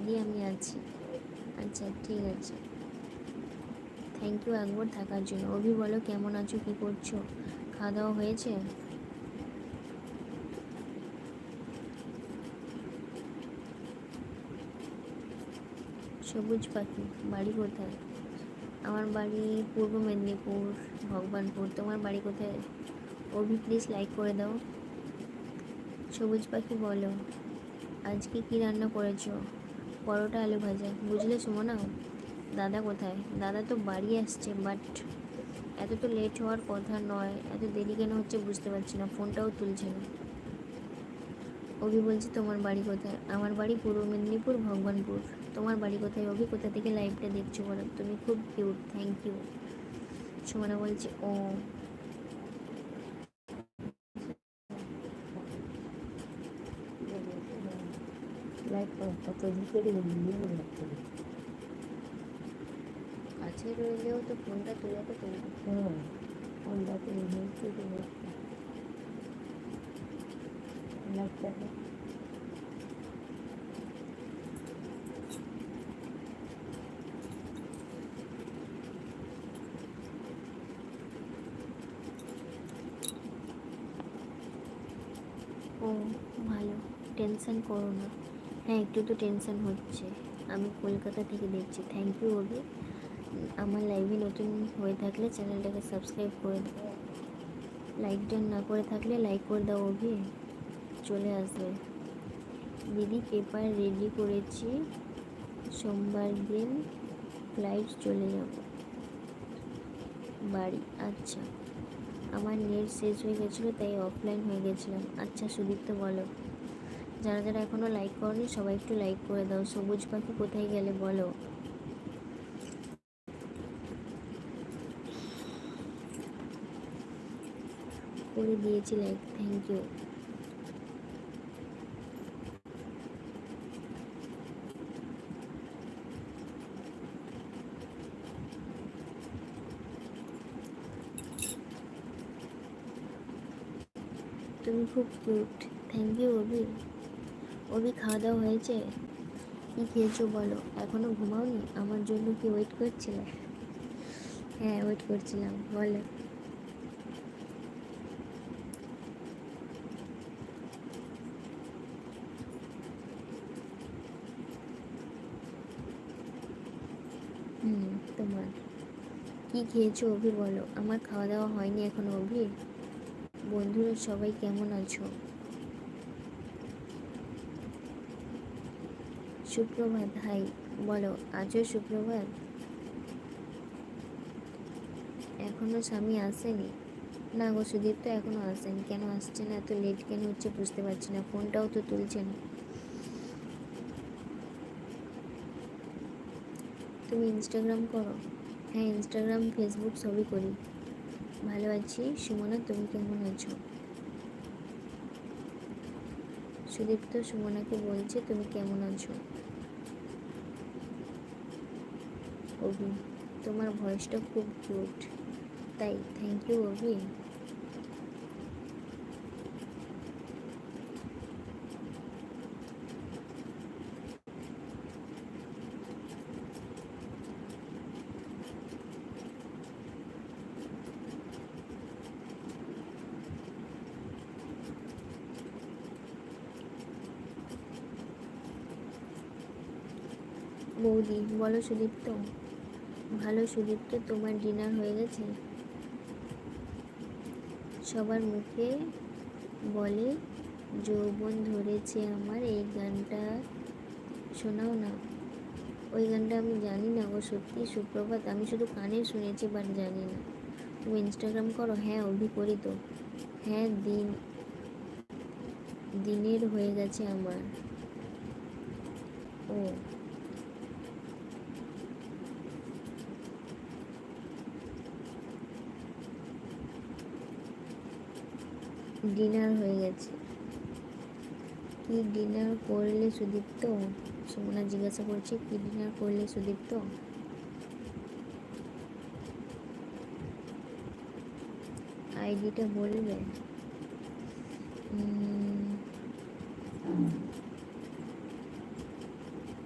দিদি আমি আছি। আচ্ছা ঠিক আছে, থ্যাংক ইউ একবার থাকার জন্য। অভি বলো কেমন আছো, কী করছো, খাওয়া দাওয়া হয়েছে? সবুজ পাখি বাড়ি কোথায়? আমার বাড়ি পূর্ব মেদিনীপুর, ভগবানপুর। তোমার বাড়ি কোথায়? অভি প্লিজ লাইক করে দাও। সবুজ পাখি বলো আজকে কি রান্না করেছো? পরোটা আলু ভাজা। বুঝলে সুমনা, দাদা কোথায়? দাদা তো বাড়ি আসছে, বাট এত তো লেট হওয়ার কথা নয়, এত দেরি কেন হচ্ছে বুঝতে পারছি না, ফোনটাও তুলছে না। অভি বলছে তোমার বাড়ি কোথায়? আমার বাড়ি পূর্ব মেদিনীপুর, ভগবানপুর। তোমার বাড়ি কোথায় অভি? কোথা থেকে লাইভটা দেখছো বলো? তুমি খুব কিউট, থ্যাংক ইউ। সুমনা বলছে ও। কাছে রইলেও তো ফোনটা তুলে তো তুলবে। ফোনটা তুলে লাইভটা। ও ভালো, টেনশন করো না। হ্যাঁ একটু তো টেনশন হচ্ছে। আমি কলকাতা থেকে দেখছি। থ্যাংক ইউ অভি। আমার লাইভে নতুন হয়ে থাকলে চ্যানেলটাকে সাবস্ক্রাইব করে দাও, লাইক ডান না করে থাকলে লাইক করে দাও অভি, চলে আসবে। দিদি পেপার রেডি করেছি, সোমবার দিন ফ্লাইট চলে যাব বাড়ি। আচ্ছা, আমার নেট শেষ হয়ে গেছিলো তাই অফলাইন হয়ে গেছিলাম। আচ্ছা সুদীপ্ত বলো, যারা যারা এখনও লাইক করনি সবাই একটু লাইক করে দাও। সবুজ পাখি কোথায় গেলে বলো? করে দিয়েছি লাইক, থ্যাংক ইউ। তুমি খুব cute, thank you Abhi. Abhi খাওয়া দাওয়া হয়েছে? কী খেয়েছো বলো? এখনও ঘুমাওনি? আমার জন্য কি ওয়েট করছিলে? হ্যাঁ ওয়েট করছিলাম, বলো। হুম, তোমার কি খেয়েছো অভি বলো? আমার খাওয়া দাওয়া হয়নি এখনো অভি। বন্ধুরা সবাই কেমন আছো? সুপ্রভাত, হাই বলো। আজও সুপ্রভাত। এখনো স্বামী আসেনি? না গো সুদীপ তো এখনো আসেনি। কেন আসছে না, এত লেট কেন হচ্ছে বুঝতে পারছি না, ফোনটাও তো তুলছে না। তুমি ইনস্টাগ্রাম করো? হ্যাঁ ইনস্টাগ্রাম ফেসবুক সবই করি। ভালো আছি সুমনা, তুমি কেমন আছো? সুদীপ তো সুমনাকে বলছে তুমি কেমন আছো। অভি তোমার ভয়েসটা খুব কিউট। তাই, থ্যাংক ইউ অভি। বৌদি বলো সুদীপ্ত। ভালো সুদীপ্ত, তোমার ডিনার হয়ে গেছে? সবার মুখে বলে যৌবন ধরেছে আমার, এই গানটা শোনাও না। ওই গানটা আমি জানি না গো সত্যি। সুপ্রভাত, আমি শুধু কানে শুনেছি বাট জানি না। তুমি ইনস্টাগ্রাম করো? হ্যাঁ অভি করি তো। হ্যাঁ দিনের হয়ে গেছে আমার। ও ডিনার হয়ে গেছে। কি ডিনার করলে সুদীপ্ত? সুমনা জিজ্ঞাসা করছে কি ডিনার করলে সুদীপ্ত। আইডিটা বলবে?